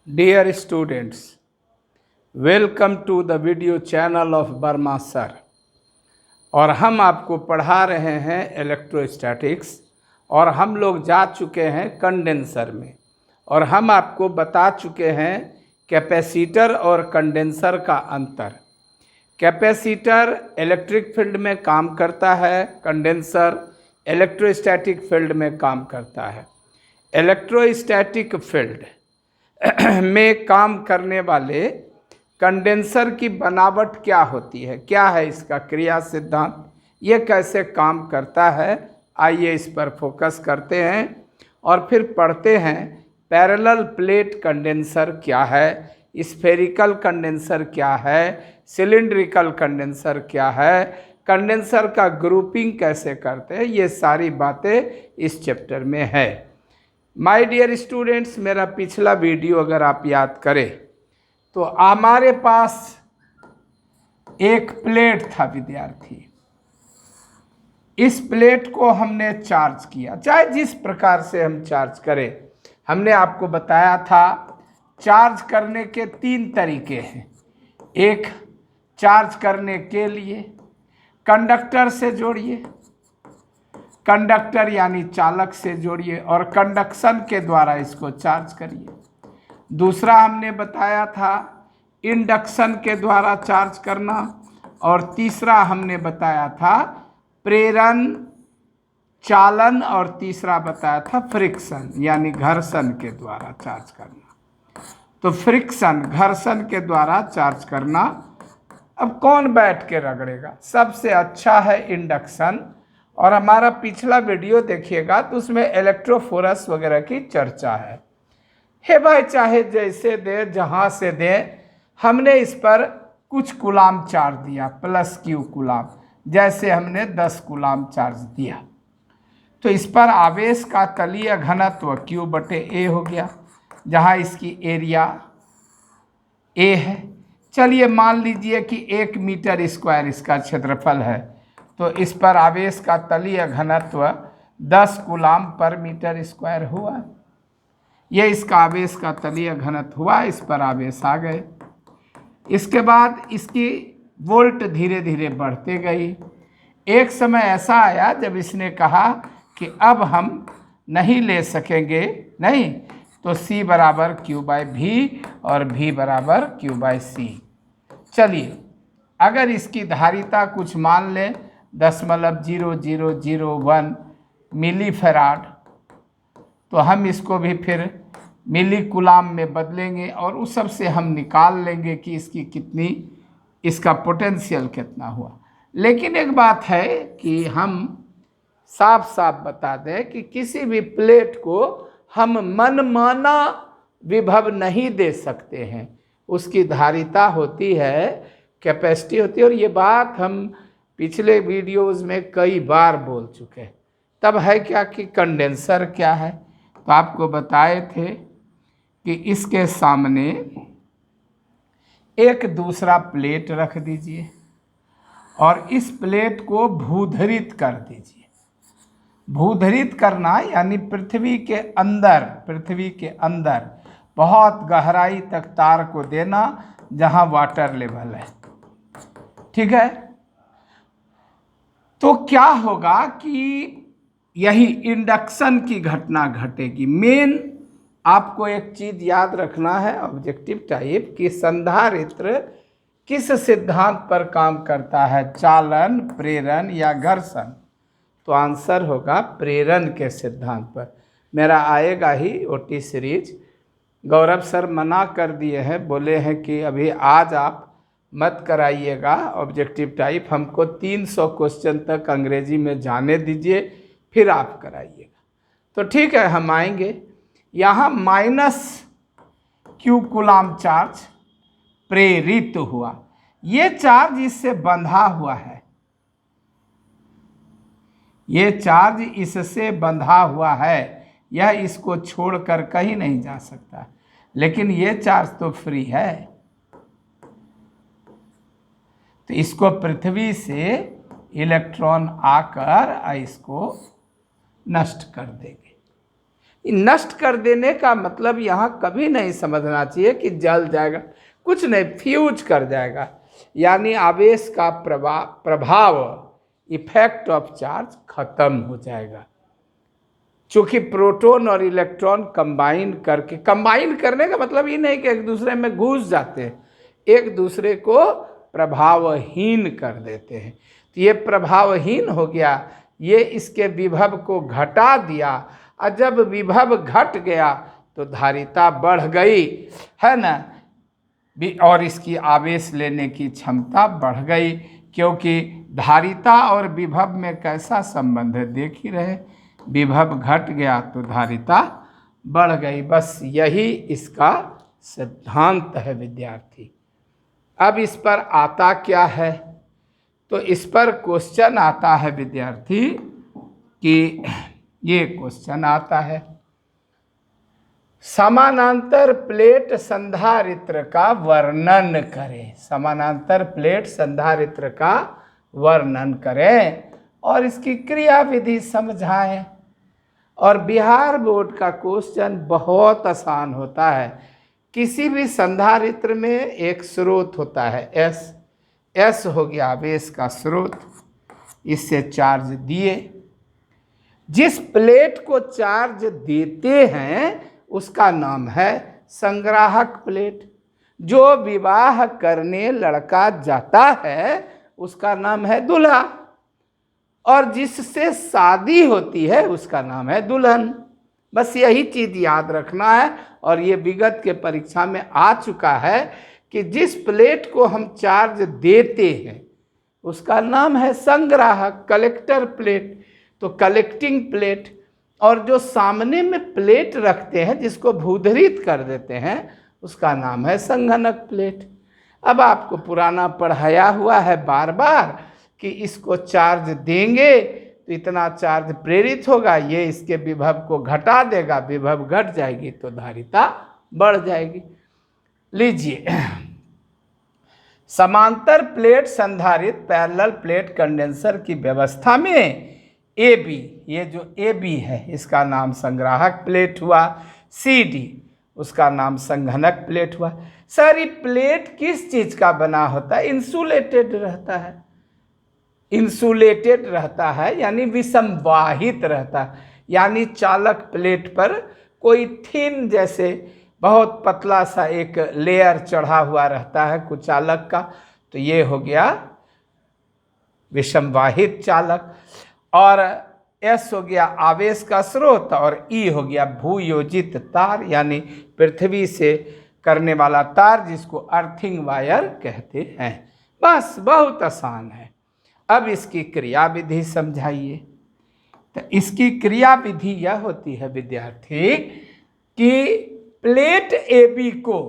Dear students, welcome to the video channel of Burma Sir। और हम आपको पढ़ा रहे हैं इलेक्ट्रोस्टैटिक्स और हम लोग जा चुके हैं कंडेंसर में और हम आपको बता चुके हैं कैपेसिटर और कंडेंसर का अंतर। कैपेसिटर इलेक्ट्रिक फील्ड में काम करता है, कंडेंसर इलेक्ट्रोस्टैटिक फील्ड में काम करता है। इलेक्ट्रोस्टैटिक फील्ड में काम करने वाले कंडेंसर की बनावट क्या होती है, क्या है इसका क्रिया सिद्धांत, ये कैसे काम करता है, आइए इस पर फोकस करते हैं और फिर पढ़ते हैं। पैरेलल प्लेट कंडेंसर क्या है, स्फेरिकल कंडेंसर क्या है, सिलिंड्रिकल कंडेंसर क्या है, कंडेंसर का ग्रुपिंग कैसे करते हैं, ये सारी बातें इस चैप्टर में है। माय डियर स्टूडेंट्स, मेरा पिछला वीडियो अगर आप याद करें तो हमारे पास एक प्लेट था विद्यार्थी। इस प्लेट को हमने चार्ज किया, चाहे जिस प्रकार से हम चार्ज करें। हमने आपको बताया था चार्ज करने के 3 तरीके हैं। एक, चार्ज करने के लिए कंडक्टर से जोड़िए, कंडक्टर यानी चालक से जोड़िए और कंडक्शन के द्वारा इसको चार्ज करिए। दूसरा हमने बताया था इंडक्शन के द्वारा चार्ज करना और तीसरा हमने बताया था प्रेरण, चालन और तीसरा बताया था फ्रिक्शन यानी घर्षण के द्वारा चार्ज करना। तो फ्रिक्शन, घर्षण के द्वारा चार्ज करना। अब कौन बैठ के रगड़ेगा? सबसे अच्छा है इंडक्शन। और हमारा पिछला वीडियो देखिएगा तो उसमें इलेक्ट्रोफोरस वगैरह की चर्चा है भाई, चाहे जैसे दे, जहाँ से दे। हमने इस पर कुछ कूलाम चार्ज दिया, प्लस क्यू कूलाम, जैसे हमने 10 कूलाम चार्ज दिया तो इस पर आवेश का तलीय घनत्व Q/A हो गया, जहाँ इसकी एरिया A है। चलिए मान लीजिए कि 1 मीटर स्क्वायर इसका क्षेत्रफल है, तो इस पर आवेश का तलीय घनत्व 10 कूलाम पर मीटर स्क्वायर हुआ। ये इसका आवेश का तलीय घनत्व हुआ, इस पर आवेश आ गए। इसके बाद इसकी वोल्ट धीरे धीरे बढ़ते गई। एक समय ऐसा आया जब इसने कहा कि अब हम नहीं ले सकेंगे, नहीं तो C बराबर Q/V और V बराबर Q/C। चलिए अगर इसकी धारिता कुछ मान लें 0.0001 मिली फैराड, तो हम इसको भी फिर मिली कूलाम में बदलेंगे और उस सब से हम निकाल लेंगे कि इसकी कितनी, इसका पोटेंशियल कितना हुआ। लेकिन एक बात है कि हम साफ साफ बता दें कि किसी भी प्लेट को हम मनमाना विभव नहीं दे सकते हैं। उसकी धारिता होती है, कैपेसिटी होती है, और ये बात हम पिछले वीडियोस में कई बार बोल चुके हैं। तब है क्या कि कंडेंसर क्या है, तो आपको बताए थे कि इसके सामने एक दूसरा प्लेट रख दीजिए और इस प्लेट को भूधरित कर दीजिए। भूधरित करना यानी पृथ्वी के अंदर बहुत गहराई तक तार को देना जहां वाटर लेवल है, ठीक है। तो क्या होगा कि यही इंडक्शन की घटना घटेगी। मेन आपको एक चीज याद रखना है ऑब्जेक्टिव टाइप की, संधारित्र किस सिद्धांत पर काम करता है, चालन, प्रेरण या घर्षण? तो आंसर होगा प्रेरण के सिद्धांत पर। मेरा आएगा ही ओटी सीरीज। गौरव सर मना कर दिए हैं, बोले हैं कि अभी आज आप मत कराइएगा ऑब्जेक्टिव टाइप, हमको 300 क्वेश्चन तक अंग्रेजी में जाने दीजिए फिर आप कराइएगा। तो ठीक है, हम आएंगे। यहाँ -Q कूलाम चार्ज प्रेरित हुआ। ये चार्ज इससे बंधा हुआ है, ये चार्ज इससे बंधा हुआ है, यह इसको छोड़कर कहीं नहीं जा सकता। लेकिन ये चार्ज तो फ्री है, तो इसको पृथ्वी से इलेक्ट्रॉन आकर इसको नष्ट कर देंगे। नष्ट कर देने का मतलब यहाँ कभी नहीं समझना चाहिए कि जल जाएगा, कुछ नहीं, फ्यूज कर जाएगा, यानी आवेश का प्रभाव इफेक्ट ऑफ चार्ज खत्म हो जाएगा। चूंकि प्रोटॉन और इलेक्ट्रॉन कंबाइन करने का मतलब ये नहीं कि एक दूसरे में घुस जाते हैं, एक दूसरे को प्रभावहीन कर देते हैं। तो ये प्रभावहीन हो गया, ये इसके विभव को घटा दिया, और जब विभव घट गया तो धारिता बढ़ गई, है ना, और इसकी आवेश लेने की क्षमता बढ़ गई, क्योंकि धारिता और विभव में कैसा संबंध है देख ही रहे, विभव घट गया तो धारिता बढ़ गई। बस यही इसका सिद्धांत है विद्यार्थी। अब इस पर आता क्या है, तो इस पर क्वेश्चन आता है विद्यार्थी कि ये क्वेश्चन आता है, समानांतर प्लेट संधारित्र का वर्णन करें। समानांतर प्लेट संधारित्र का वर्णन करें और इसकी क्रिया विधि समझाएं। और बिहार बोर्ड का क्वेश्चन बहुत आसान होता है। किसी भी संधारित्र में एक स्रोत होता है एस हो गया आवेश का स्रोत, इससे चार्ज दिए, जिस प्लेट को चार्ज देते हैं उसका नाम है संग्राहक प्लेट। जो विवाह करने लड़का जाता है उसका नाम है दूल्हा, और जिससे शादी होती है उसका नाम है दुल्हन। बस यही चीज याद रखना है, और ये विगत के परीक्षा में आ चुका है कि जिस प्लेट को हम चार्ज देते हैं उसका नाम है संग्राहक, कलेक्टर प्लेट, तो कलेक्टिंग प्लेट। और जो सामने में प्लेट रखते हैं जिसको भूधरित कर देते हैं उसका नाम है संघनक प्लेट। अब आपको पुराना पढ़ाया हुआ है बार बार कि इसको चार्ज देंगे तो इतना चार्ज प्रेरित होगा, ये इसके विभव को घटा देगा, विभव घट जाएगी तो धारिता बढ़ जाएगी। लीजिए, समांतर प्लेट संधारित पैरेलल प्लेट कंडेंसर की व्यवस्था में ए बी, ये जो ए बी है इसका नाम संग्राहक प्लेट हुआ, सी डी उसका नाम संघनक प्लेट हुआ। सारी प्लेट किस चीज का बना होता है? इंसुलेटेड रहता है, इंसुलेटेड रहता है यानी विसंवाहित रहता है, यानी चालक प्लेट पर कोई थिन जैसे बहुत पतला सा एक लेयर चढ़ा हुआ रहता है कुचालक का, तो ये हो गया विसंवाहित चालक। और एस हो गया आवेश का स्रोत, और ई हो गया भूयोजित तार यानी पृथ्वी से करने वाला तार जिसको अर्थिंग वायर कहते हैं। बस बहुत आसान है। अब इसकी क्रिया विधि समझाइए। तो इसकी क्रिया विधि यह होती है विद्यार्थी कि प्लेट ए बी को,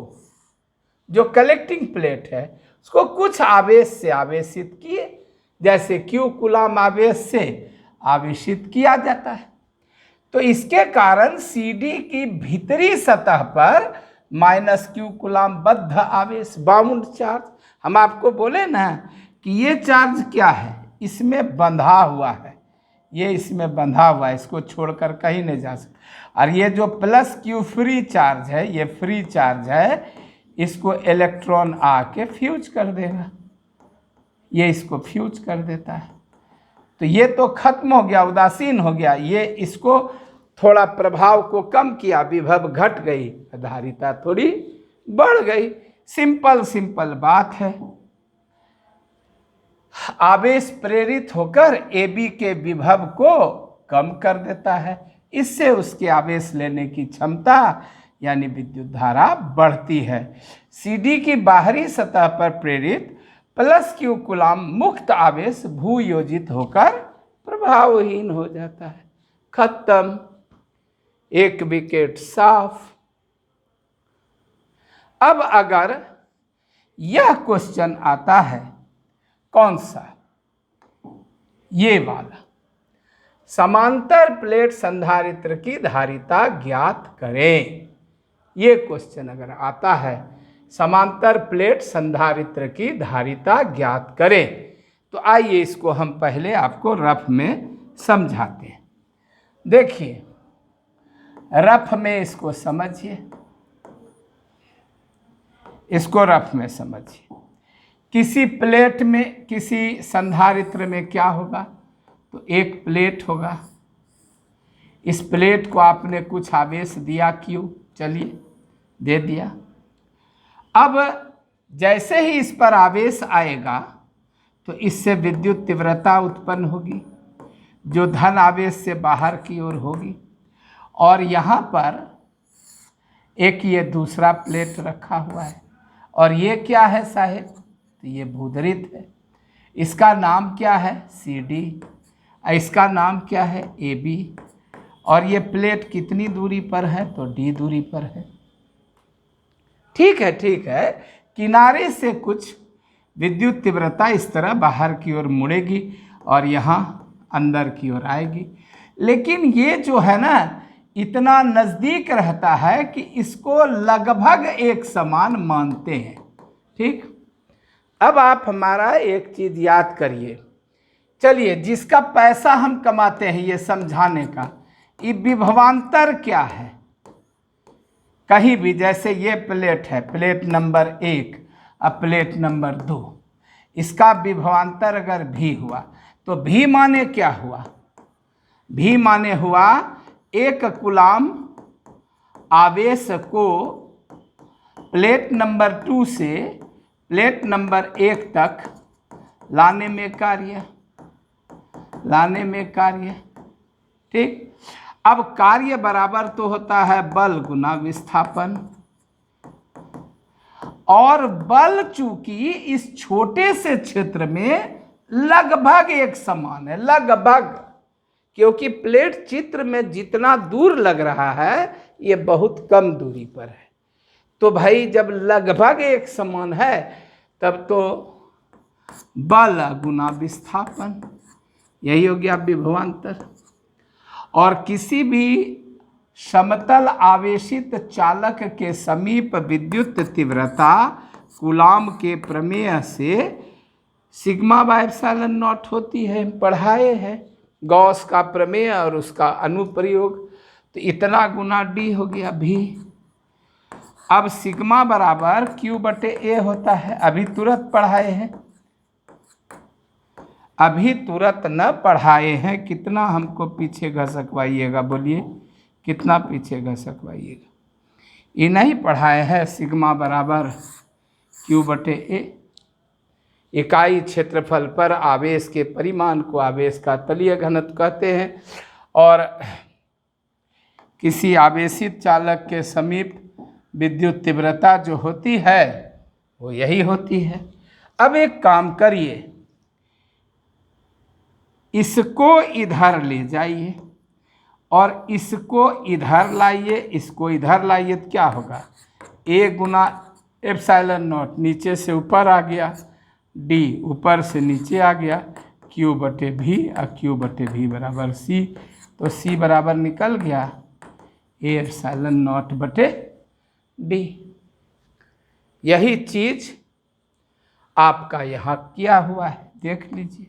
जो कलेक्टिंग प्लेट है, उसको कुछ आवेश से आवेशित किए, जैसे क्यू कूलम आवेश से आवेशित किया जाता है। तो इसके कारण सीडी की भीतरी सतह पर माइनस क्यू कूलम बद्ध आवेश, बाउंड चार्ज, हम आपको बोले ना कि ये चार्ज क्या है, इसमें बंधा हुआ है, ये इसमें बंधा हुआ है, इसको छोड़कर कहीं नहीं जा सकता। और ये जो प्लस क्यू फ्री चार्ज है, ये फ्री चार्ज है, इसको इलेक्ट्रॉन आके फ्यूज कर देगा, ये इसको फ्यूज कर देता है। तो ये तो खत्म हो गया, उदासीन हो गया, ये इसको थोड़ा प्रभाव को कम किया, विभव घट गई, धारिता थोड़ी बढ़ गई। सिंपल बात है। आवेश प्रेरित होकर ए बी के विभव को कम कर देता है, इससे उसके आवेश लेने की क्षमता यानी विद्युत धारा बढ़ती है। सीडी की बाहरी सतह पर प्रेरित प्लस क्यू कूलम मुक्त आवेश भूयोजित होकर प्रभावहीन हो जाता है। खत्म, एक विकेट साफ। अब अगर यह क्वेश्चन आता है, कौन सा? ये वाला, समांतर प्लेट संधारित्र की धारिता ज्ञात करें। ये क्वेश्चन अगर आता है, समांतर प्लेट संधारित्र की धारिता ज्ञात करें, तो आइए इसको हम पहले आपको रफ में समझाते हैं। देखिए, रफ में इसको समझिए, इसको रफ में समझिए। किसी प्लेट में, किसी संधारित्र में क्या होगा, तो एक प्लेट होगा। इस प्लेट को आपने कुछ आवेश दिया Q, चलिए दे दिया। अब जैसे ही इस पर आवेश आएगा तो इससे विद्युत तीव्रता उत्पन्न होगी जो धन आवेश से बाहर की ओर होगी। और यहाँ पर एक ये दूसरा प्लेट रखा हुआ है, और ये क्या है साहेब, तो ये भूदरित है। इसका नाम क्या है, CD, इसका नाम क्या है, AB। और ये प्लेट कितनी दूरी पर है, तो D दूरी पर है। ठीक है, ठीक है। किनारे से कुछ विद्युत तीव्रता इस तरह बाहर की ओर मुड़ेगी और यहाँ अंदर की ओर आएगी। लेकिन ये जो है ना, इतना नज़दीक रहता है कि इसको लगभग एक समान मानते हैं। ठीक, अब आप हमारा एक चीज़ याद करिए। चलिए, जिसका पैसा हम कमाते हैं ये समझाने का, ये विभवांतर क्या है। कहीं भी, जैसे ये प्लेट है, प्लेट नंबर 1, अब प्लेट नंबर 2, इसका विभवांतर अगर V हुआ तो V माने क्या हुआ, V माने हुआ 1 कूलाम आवेश को प्लेट नंबर 2 से प्लेट नंबर 1 तक लाने में कार्य। ठीक, अब कार्य बराबर तो होता है बल गुना विस्थापन, और बल चूंकि इस छोटे से क्षेत्र में लगभग एक समान है, लगभग, क्योंकि प्लेट चित्र में जितना दूर लग रहा है ये बहुत कम दूरी पर है। तो भाई जब लगभग एक समान है तब तो बल गुना विस्थापन, यही हो गया विभवांतर। और किसी भी समतल आवेशित चालक के समीप विद्युत तीव्रता कूलाम के प्रमेय से सिग्मा बाय एप्सिलॉन नॉट होती है, पढ़ाए हैं, गॉस का प्रमेय और उसका अनुप्रयोग। तो इतना गुना D हो गया V। अब सिग्मा बराबर Q बटे A होता है, अभी तुरंत पढ़ाए हैं, अभी तुरंत न पढ़ाए हैं। कितना हमको पीछे घसकवाइएगा, बोलिए कितना पीछे घसकवाइएगा, ये नहीं पढ़ाए हैं। सिग्मा बराबर Q बटे A, इकाई क्षेत्रफल पर आवेश के परिमाण को आवेश का तलीय घनत्व कहते हैं। और किसी आवेशित चालक के समीप विद्युत तीव्रता जो होती है वो यही होती है। अब एक काम करिए, इसको इधर ले जाइए और इसको इधर लाइए, इसको इधर लाइए, तो क्या होगा, A गुना एप्सिलॉन नॉट, नीचे से ऊपर आ गया, D ऊपर से नीचे आ गया, Q बटे V, और Q बटे V बराबर C। तो C बराबर निकल गया A एप्सिलॉन नॉट बटे D। यही चीज आपका यहाँ किया हुआ है, देख लीजिए।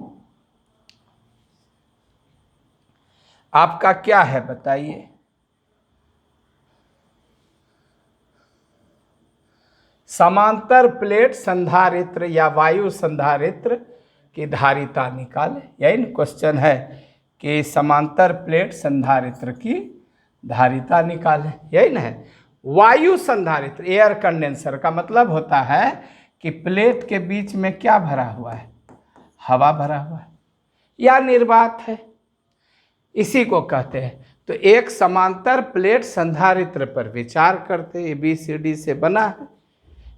आपका क्या है बताइए, समांतर प्लेट संधारित्र या वायु संधारित्र की धारिता निकाले। यही ना क्वेश्चन है कि समांतर प्लेट संधारित्र की धारिता निकाले, यही ना है। वायु संधारित्र, एयर कंडेंसर का मतलब होता है कि प्लेट के बीच में क्या भरा हुआ है, हवा भरा हुआ है या निर्वात है, इसी को कहते हैं। तो एक समांतर प्लेट संधारित्र पर विचार करते, ABCD से बना है,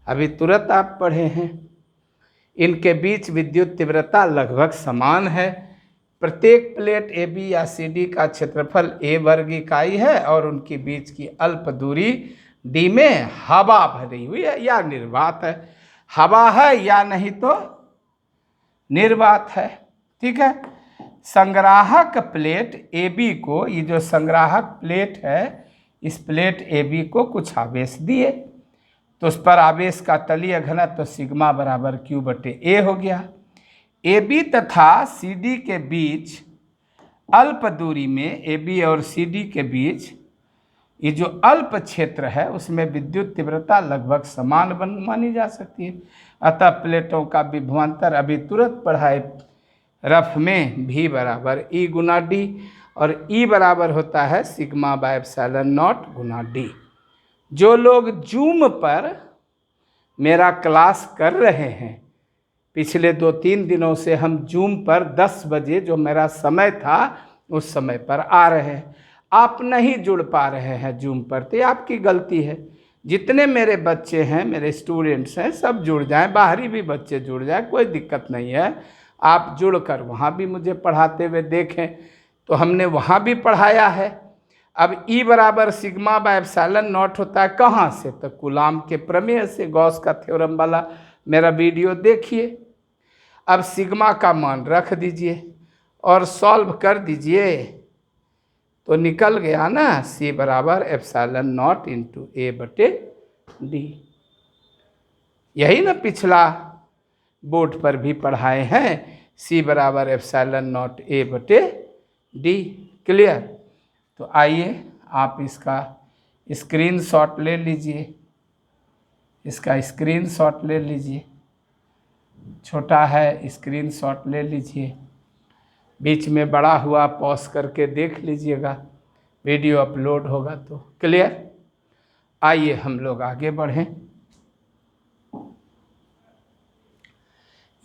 अभी तुरंत आप पढ़े हैं। इनके बीच विद्युत तीव्रता लगभग समान है। प्रत्येक प्लेट AB या CD का क्षेत्रफल A वर्ग इकाई है और उनके बीच की अल्प दूरी D में हवा भरी हुई है या निर्वात है। हवा है या नहीं तो निर्वात है। ठीक है, संग्राहक प्लेट AB को, ये जो संग्राहक प्लेट है, इस प्लेट AB को कुछ आवेश दिए तो उस पर आवेश का तलीय घनत्व तो सिग्मा बराबर Q बटे A हो गया। AB तथा CD के बीच अल्प दूरी में, AB और CD के बीच ये जो अल्प क्षेत्र है उसमें विद्युत तीव्रता लगभग समान मानी जा सकती है। अतः प्लेटों का विभवांतर अभी तुरंत पढ़ाए रफ में V बराबर E गुना D, और E बराबर होता है sigma by epsilon not Guna D। जो लोग जूम पर मेरा क्लास कर रहे हैं, पिछले 2-3 दिनों से हम जूम पर 10 बजे जो मेरा समय था उस समय पर आ रहे हैं, आप नहीं जुड़ पा रहे हैं जूम पर, तो ये आपकी गलती है। जितने मेरे बच्चे हैं, मेरे स्टूडेंट्स हैं, सब जुड़ जाएं, बाहरी भी बच्चे जुड़ जाएं, कोई दिक्कत नहीं है। आप जुड़कर वहाँ भी मुझे पढ़ाते हुए देखें, तो हमने वहाँ भी पढ़ाया है। अब E बराबर सिग्मा बाय एप्सिलॉन नॉट होता है कहाँ से? तो कूलाम के प्रमेय से, गॉस का थ्योरम वाला मेरा वीडियो देखिए। अब सिग्मा का मान रख दीजिए और सॉल्व कर दीजिए, तो निकल गया ना C बराबर एप्सिलॉन नॉट इंटू A बटे D। यही ना पिछला बोर्ड पर भी पढ़ाए हैं, C बराबर एप्सिलॉन नॉट A बटे D। क्लियर? तो आइए आप इसका स्क्रीनशॉट ले लीजिए, इसका स्क्रीनशॉट ले लीजिए, छोटा है स्क्रीनशॉट ले लीजिए, बीच में बड़ा हुआ पॉज करके देख लीजिएगा, वीडियो अपलोड होगा तो। क्लियर? आइए हम लोग आगे बढ़ें।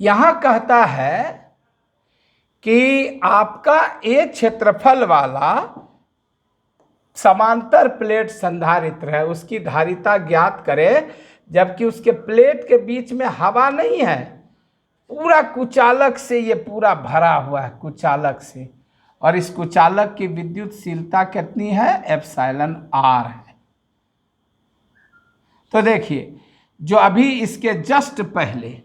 यहाँ कहता है कि आपका एक क्षेत्रफल वाला समांतर प्लेट संधारित्र है, उसकी धारिता ज्ञात करें, जबकि उसके प्लेट के बीच में हवा नहीं है, पूरा कुचालक से ये पूरा भरा हुआ है, कुचालक से, और इस कुचालक की विद्युतशीलता कितनी है? एप्सिलॉन R है। तो देखिए, जो अभी इसके जस्ट पहले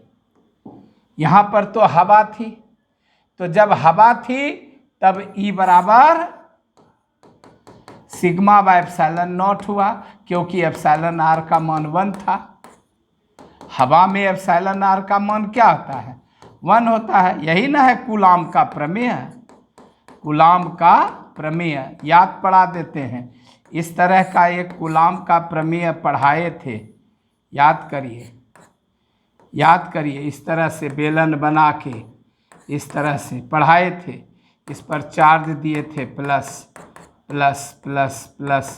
यहाँ पर तो हवा थी, तो जब हवा थी तब E बराबर सिग्मा बाय एप्सिलॉन नॉट हुआ, क्योंकि एप्सिलॉन R का मान 1 था। हवा में एप्सिलॉन R का मान क्या होता है? 1 होता है। यही ना है कूलाम का प्रमेय, कूलाम का प्रमेय याद पढ़ा देते हैं। इस तरह का एक कूलाम का प्रमेय पढ़ाए थे, याद करिए, याद करिए। इस तरह से बेलन बना के इस तरह से पढ़ाए थे, इस पर चार्ज दिए थे, plus plus plus plus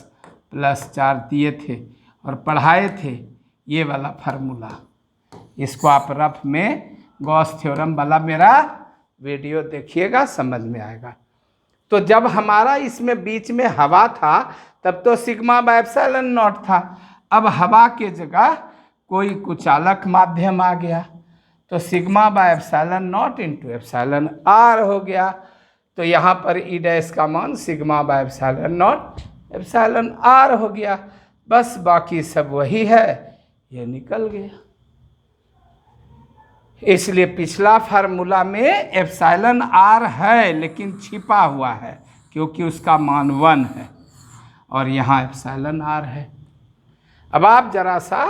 plus charge दिए थे और पढ़ाए थे ये वाला फार्मूला। इसको आप रफ में गॉस थ्योरम वाला मेरा वीडियो देखिएगा, समझ में आएगा। तो जब हमारा इसमें बीच में हवा था तब तो सिग्मा बाय एप्सिलॉन नॉट था। अब हवा के जगह कोई कुचालक माध्यम आ गया, तो sigma by epsilon not into epsilon R हो गया। तो यहाँ पर ई डैश का मान sigma by epsilon not epsilon R हो गया। बस बाकी सब वही है, ये निकल गया। इसलिए पिछला फार्मूला में एप्सिलॉन R है लेकिन छिपा हुआ है, क्योंकि उसका मान 1 है, और यहाँ एप्सिलॉन R है। अब आप जरा सा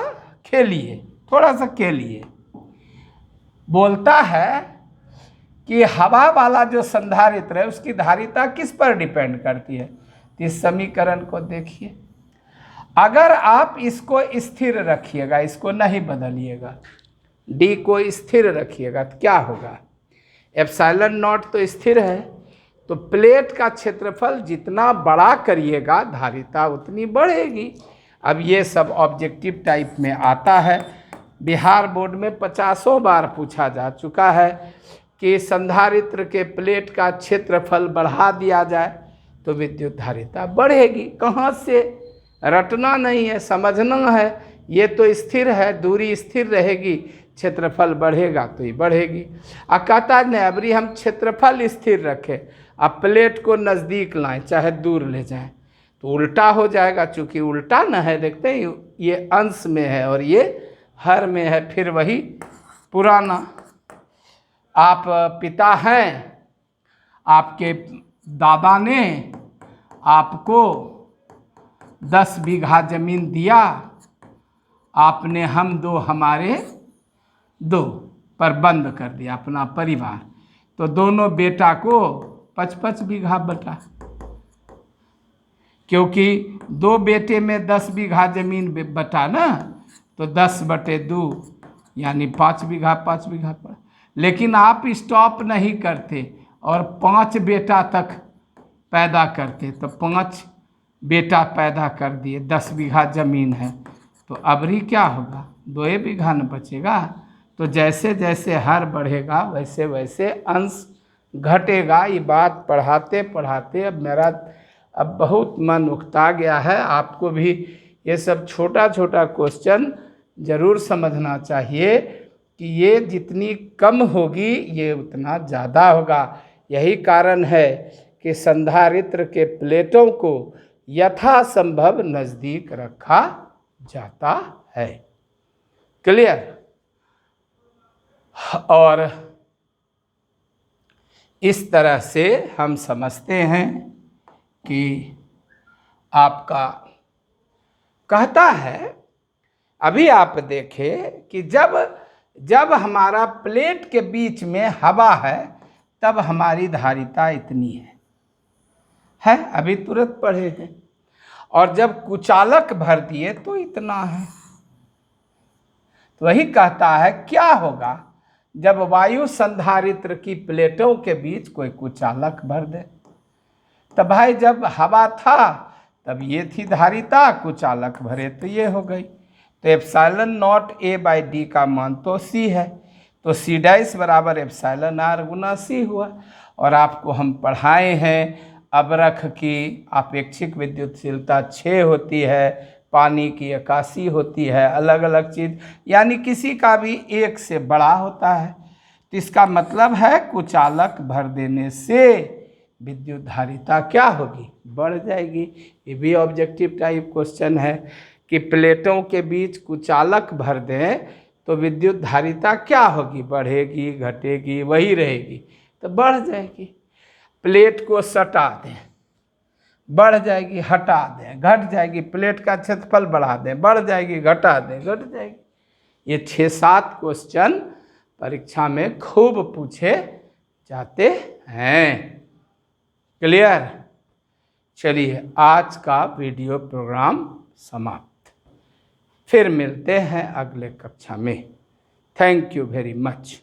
खेलिए, थोड़ा सा खेलिए। बोलता है कि हवा वाला जो संधारित्र है उसकी धारिता किस पर डिपेंड करती है? तो इस समीकरण को देखिए, अगर आप इसको स्थिर रखिएगा, इसको नहीं बदलिएगा, D को स्थिर रखिएगा, तो क्या होगा? एप्सिलॉन नॉट तो स्थिर है, तो प्लेट का क्षेत्रफल जितना बड़ा करिएगा धारिता उतनी बढ़ेगी। अब ये सब ऑब्जेक्टिव टाइप में आता है, बिहार बोर्ड में 50 बार पूछा जा चुका है कि संधारित्र के प्लेट का क्षेत्रफल बढ़ा दिया जाए तो विद्युत धारिता बढ़ेगी। कहाँ से? रटना नहीं है, समझना है। ये तो स्थिर है, दूरी स्थिर रहेगी, क्षेत्रफल बढ़ेगा तो ही बढ़ेगी। कहता नहीं अबरी हम क्षेत्रफल स्थिर रखें, अब प्लेट को नज़दीक लाएं चाहे दूर ले जाएं, तो उल्टा हो जाएगा। चूँकि उल्टा न है, देखते हैं ये अंश में है और ये हर में है, फिर वही पुराना। आप पिता हैं, आपके दादा ने आपको 10 बीघा ज़मीन दिया, आपने हम दो हमारे दो पर बंद कर दिया अपना परिवार, तो दोनों बेटा को 5-5 बीघा बटा। क्योंकि 2 बेटे में 10 बीघा जमीन बटा ना, तो 10/2 यानी 5 बीघा 5 बीघा पर। लेकिन आप स्टॉप नहीं करते और 5 बेटा तक पैदा करते, तो 5 बेटा पैदा कर दिए, 10 बीघा जमीन है, तो अबरी क्या होगा, 2 बीघा न बचेगा। तो जैसे जैसे हर बढ़ेगा वैसे वैसे अंश घटेगा। ये बात पढ़ाते पढ़ाते अब बहुत मन उकता गया है। आपको भी ये सब छोटा छोटा क्वेश्चन जरूर समझना चाहिए कि ये जितनी कम होगी ये उतना ज़्यादा होगा। यही कारण है कि संधारित्र के प्लेटों को यथासंभव नज़दीक रखा जाता है। क्लियर? और इस तरह से हम समझते हैं कि आपका कहता है, अभी आप देखें कि जब हमारा प्लेट के बीच में हवा है तब हमारी धारिता इतनी है, अभी तुरंत पढ़े हैं। और जब कुचालक भर दिए तो इतना है। तो वही कहता है क्या होगा जब वायु संधारित्र की प्लेटों के बीच कोई कुचालक भर दे। तब भाई जब हवा था तब ये थी धारिता, कुचालक भरे तो ये हो गई। तो ε0 A/d का मान तो c है, तो c' बराबर εr गुना c हुआ। और आपको हम पढ़ाए हैं अबरख की आपेक्षिक विद्युतशीलता 6 होती है, पानी की 81 होती है, अलग अलग चीज़, यानी किसी का भी 1 से बड़ा होता है। तो इसका मतलब है कुचालक भर देने से विद्युत धारिता क्या होगी, बढ़ जाएगी। ये भी ऑब्जेक्टिव टाइप क्वेश्चन है कि प्लेटों के बीच कुचालक भर दें तो विद्युत धारिता क्या होगी, बढ़ेगी घटेगी, वही रहेगी, तो बढ़ जाएगी। प्लेट को सटा दें, बढ़ जाएगी, हटा दें, घट जाएगी। प्लेट का क्षेत्रफल बढ़ा दें, बढ़ जाएगी, घटा दें, घट जाएगी। ये 6-7 क्वेश्चन परीक्षा में खूब पूछे जाते हैं। क्लियर? चलिए आज का वीडियो प्रोग्राम समाप्त। फिर मिलते हैं अगले कक्षा में। Thank you very much.